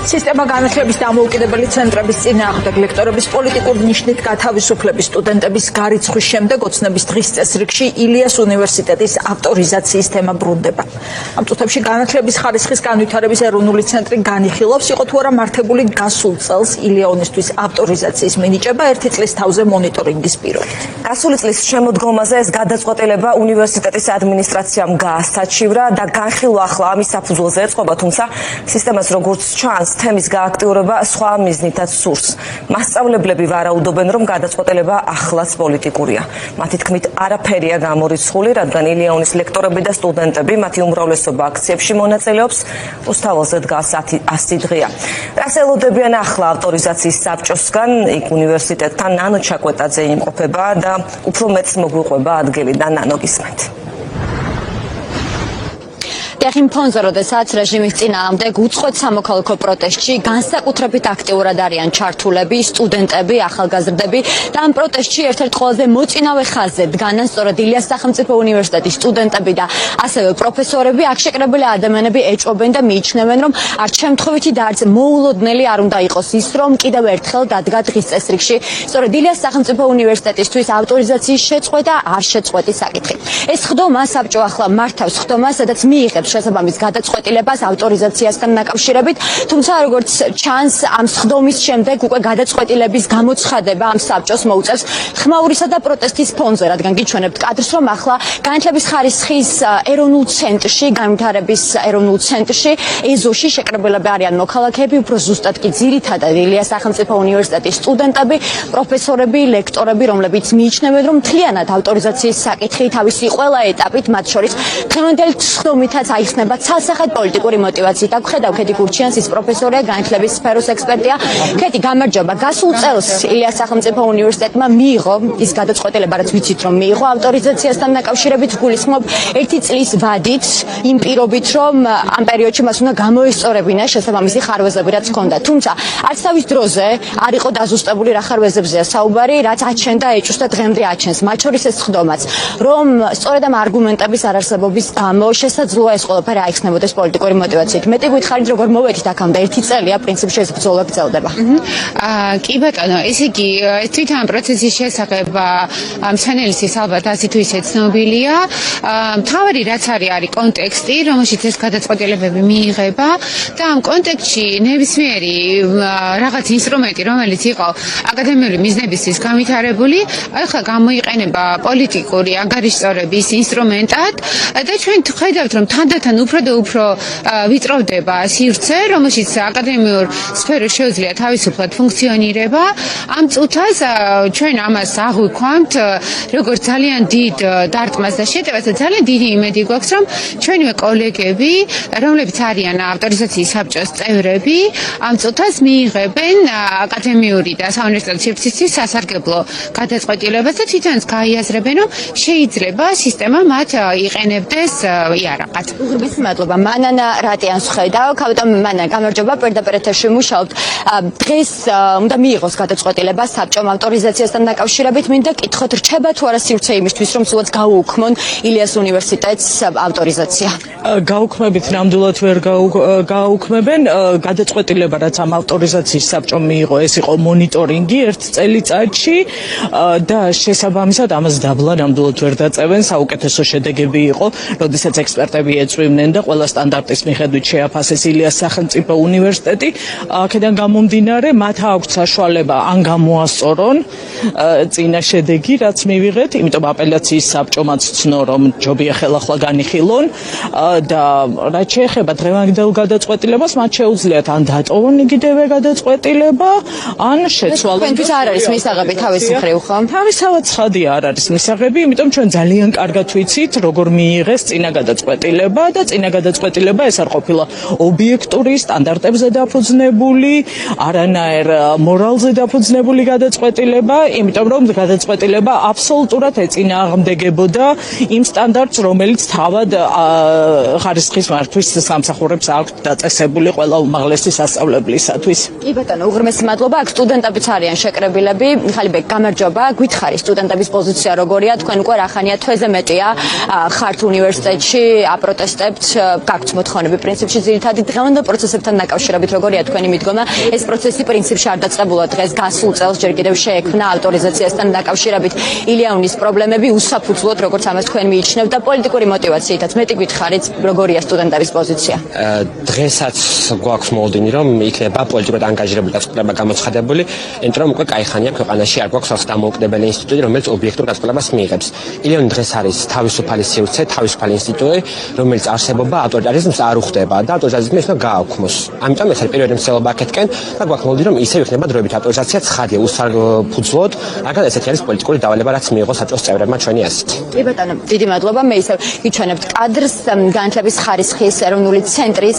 სისტემა განათლების დამოუკიდებელი ცენტრების წინააღმდეგ ლექტორების პოლიტიკური ნიშნით გათავისუფლების სტუდენტების გარიცხვის შემდეგ ოცნების დღის წესრიგში ილიას უნივერსიტეტის ავტორიზაციის თემა ბრუნდება. ამ წუთებში განათლების ხარისხის განვითარების ეროვნული ცენტრი განიხილავს, იყო თუ არა მართებული გასულ წელს ილია-უნისთვის ავტორიზაციის მინიჭება 1 წლის თავზე მონიტორინგის პირობით. გასული წლის შემოდგომაზე ეს გადაწყვეტილება უნივერსიტეტის ადმინისტრაციამ გაასაჩივრა და განხილვა ახლა ამის საფუძველზე ეწყობა, თუმცა სისტემას როგორც ჩანს თემის გააქტიურება სხვა მიზნითაც სურს. მასწავლებლები ვარაუდობენ, რომ გადაწყვეტილება ახლაც პოლიტიკურია. მათი თქმით, არაფერია გამორიცხული, რადგან ილია-უნის ლექტორები და სტუდენტები მათი უმრავლესობა აქციებში მონაწილეობს, უსთაველზე დგას 100 დღეა. რას ელოდებიან ახლა ავტორიზაციის საბჭოსგან? იქ უნივერსიტეტთან ნანო ჩაკვეტაძე იმყოფება და უფრო მეტს მოგვიყვება ადგილი და ნანო გისმენთ. Დიახ, ფონზე, როდესაც რეჟიმის წინააღმდეგ უწყვეტ სამოქალაქო პროტესტში განსაკუთრებით აქტიურად არიან ჩართულები, სტუდენტები, ახალგაზრდები და ამ პროტესტში ერთ-ერთ ყველაზე მოწინავე ხაზზე დგანან სწორედ ილიას სახელმწიფო უნივერსიტეტის სტუდენტები და ასევე პროფესორები. აქ შეკრებილი ადამიანები ეჭვობენ და მიიჩნევენ, რომ არც შემთხვევითი და არც მოულოდნელი არ უნდა იყოს ის, რომ კიდევ ერთხელ დადგა დღის წესრიგში სწორედ ილიას სახელმწიფო უნივერსიტეტისთვის ავტორიზაციის შეწყვეტა არ შეწყვეტის საკითხი. ეს ხდომა საბჭო ახლა მართავს ხდომას, სადაც მიიღებს შესაბამის გადაწყვეტილებას ავტორიზაციასთან დაკავშირებით, თუმცა როგორც ჩანს, ამ ხდომის შემდეგ უკვე გადაწყვეტილების გამოცხადება ამ საბჭოს მოუწევს ხმაურისა და პროტესტის ფონზე, რადგან გიჩვენებთ კადრს, რომ ახლა განათლების ხარისხის ეროვნულ ცენტრში, განვითარების ეროვნულ ცენტრში, ეზოში შეკრებილები არიან მოქალაქეები, უფრო ზუსტად კი ძირითადად ილიას სახელმწიფო უნივერსიტეტის სტუდენტები, პროფესორები, ლექტორები, რომლებიც მიიჩნევენ, რომ მთლიანად ავტორიზაციის საკითხი თავისი ყველა ეტაპით, მათ შორის დღევანდელი ხდომითაც აიხსნება ცალსახად პოლიტიკური მოტივაციით. აქ ხედავ ქეთი გურჩიანს, ის პროფესორია, განათლების სფეროს ექსპერტია. ქეთი, გამარჯობა. გასულ წელს ილიას სახელმწიფო უნივერსიტეტმა მიიღო ის გადაწყვეტილება, რაც ვიცით, რომ მიიღო ავტორიზაციასთან დაკავშირებით, გულისხმობ 1 წლის ვადით, იმ პირობით, რომ ამ პერიოდში მას უნდა გამოესწორებინა შესაბამისი ხარვეზები, რაც ჰქონდა. თუმცა არც თავის დროზე არ იყო დაზუსტებული რა ხარვეზებზეა საუბარი, რაც აჩენდა ეჭვს და დღემდე აჩენს. მათ შორის ეს ხდომაც, რომ სწორედ ამ არგუმენტების არარსებობის გამო შესაძლოა ეს ყველაფერი აიხსნებოდეს პოლიტიკური მოტივაციით. მეტი გითხარით, როგორ მოვედით აქამდე 1 წელია, პრინციპში ეს ბრძოლა გრძელდება. კი ბატონო, ესე იგი, თვითონ ამ პროცესის შესახებ მცენელისთვის ალბათ ასე თუ ისე ცნობილია. მთავარი რაც არის კონტექსტი, რომელშიც ეს გადაწყვეტილებები მიიღება და ამ კონტექსტში ნებისმიერი რაღაც ინსტრუმენტი, რომელიც იყო აკადემიური მიზნებისთვის განვითარებული, ახლა გამოიყენება პოლიტიკური ანგარიშწორების ინსტრუმენტად და ჩვენ ხედავთ, რომ თანდათან უფრო და უფრო ვიწროვდება სივრცე, რომელშიც აკადემიურ სფეროს შეუძლია თავისუფლად ფუნქციონირება. ამ წუთას ჩვენ ამას აღვიქვამთ როგორც ძალიან დიდ დარტყმას და შეტევას და ძალიან დიდი იმედი გვაქვს, რომ ჩვენივე კოლეგები, რომლებიც არიან ავტორიზაციის საბჭოს წევრები, ამ წუთას მიიღებენ აკადემიური და საუნივერსიტეტო სივრცისთვის სასარგებლო გადაწყვეტილებას და თვითონაც გაიაზრებენ, რომ შეიძლება სისტემა მათ იყენებდეს იარაღად. უღრმის მადლობა. მანანა რატიანს ხედავ, ქავტომ მანანა, გამარჯობა, პირდაპირ ეთერში მუშაობთ. დღეს უნდა მიიღოს გადაწყვეტილება საბჭომ ავტორიზაციასთან დაკავშირებით. მინდა გითხოთ, რჩება თუ არა სივრცე იმისთვის, რომ სულაც გაუუქმონ ილიას უნივერსიტეტს ავტორიზაცია? გაუქმებით ნამდვილად ვერ გაუქმებენ. გადაწყვეტილება, რაც ამ ავტორიზაციის საბჭომ მიიღო, ეს იყო მონიტორინგი 1 წელიწადში და შესაბამისად ამას დაბლა ნამდვილად ვერ დაწევენ. საუკეთესო შედეგები იყო, როდესაც ექსპერტები ეწვივნენ და ყველა სტანდარტის მიხედვით შეაფასეს ილიას სახელმწიფო უნივერსიტეტი. აქედან გამომდინარე, მათ აქვთ საშუალება ან გამოასწორონ წინა შედეგი, რაც მივიღეთ, იმიტომ აპელაციის საბჭომაც ცნო, რომ ჯობია ხელახლა განიხილონ და რაც შეეხება დღევანდელ გადაწყვეტილებას, მათ შეუძლიათ ან დატოვონ იგივე გადაწყვეტილება, ან შეცვალონ. თქვენთვის არ არის მისაღები თავის მხრივ, ხო? თავისთავად ცხადია, არ არის მისაღები, იმიტომ ჩვენ ძალიან კარგად ვიცით, როგორ მიიღეს წინა გადაწყვეტილება და წინა გადაწყვეტილება ეს არ ყოფილა ობიექტური, სტანდარტებზე დაფუძნებული, არანაირ მორალზე დაფუძნებული გადაწყვეტილება, იმიტომ რომ გადაწყვეტილება აბსოლუტურად ეწინააღმდეგებოდა იმ სტანდარტს, რომელიც თავად ხარისხის მართვის სამსახურებს აქვთ დაწესებული ყველა უმაღლესი სასწავლებლისათვის. კი ბატონო, უღრმესი მადლობა. აქ სტუდენტებიც არიან შეკრებილები. მიხალი ბეკ, გამარჯობა. გითხარი სტუდენტების პოზიცია როგორია? თქვენ უკვე რა ხანია თვეზე მეტია ხართ უნივერსიტეტში აპროტესტ ვუსწრებთ, გაქვთ მოთხოვნები პრინციპში ძირითადი დღევანდელ პროცესებთან დაკავშირებით, როგორია თქვენი მიდგომა? ეს პროცესი პრინციპში არ დაწყებულა დღეს, გასულ წელს ჯერ კიდევ შეექმნა ავტორიზაციასთან დაკავშირებით ილიანის პრობლემები უსაფუძვლოდ, როგორც ამას თქვენ მიიჩნევთ და პოლიტიკური мотивაციითაც. მეტი გითხარით, როგორია სტუდენტების პოზიცია? დღესაც გვაქვს მოლოდინი, რომ იქნება პოლიტიკურად ანგაჟირებული დასკვნილება გამოცხადებული, იმიტომ რომ უკვე კაი ხანია ქვეყანაში არ გვაქვს ახალ დამოუკიდებელი ინსტიტუტი, რომელიც ობიექტურ დასკვნილებას მიიღებს. ილიონი დღეს არის თავისუფალი სივრცე, თავისუფალი ინსტიტუტი, რომელიც არსებობა ავტორიტარიზმს არ უხდება და ავტორიტარიზმი უნდა გააუქმოს. ამიტომ ეს არის პირველი მცდელობა აქეთკენ და გვაქვს მოლოდინი, რომ ისევ იქნება დროებით ავტორიზაცია ცხადია, უსაფუძვლოდ, რადგან ესეთი არის პოლიტიკური დავალება, რაც მიიღო საბჭოს წევრებმა ჩვენი ასეთ. კი ბატონო, დიდი მადლობა. მე ისევ გიჩვენებთ კადრს განათლების ხარისხის ეროვნული ცენტრის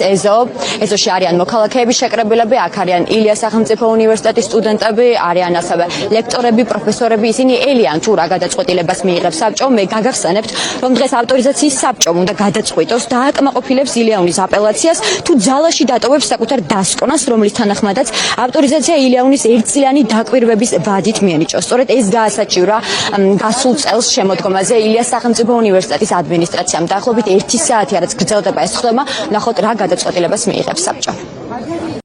ეზოში არიან მოქალაქეები შეკრებილები, აქ არიან ილიას სახელმწიფო უნივერსიტეტის სტუდენტები, არიან ასევე ლექტორები, პროფესორები, ისინი ელიან თუ რა გადაწყვეტილებას მიიღებს საბჭო. მე გაგახსენებთ, რომ დღეს ავტორიზაციის საბჭომ უნდა გადაწყვიტოს და აკმაყოფილებს ილიანის აპელაციას თუ ძალაში დატოვებს საკუთარ დასკვნას, რომლის თანახმადაც ავტორიზაცია ილიანის ერთწლიანი დაკვირვების ვადით მიენიჭოს. სწორედ ეს გაასაჩივრა გასულ წელს შემოდგომაზე ილიას სახელმწიფო უნივერსიტეტის ადმინისტრაციამ. დაახლოებით 1 საათი, რაც გრძელდება ეს ხდება, ნახოთ რა გადაწყვეტილებას მიიღებს საბჭო.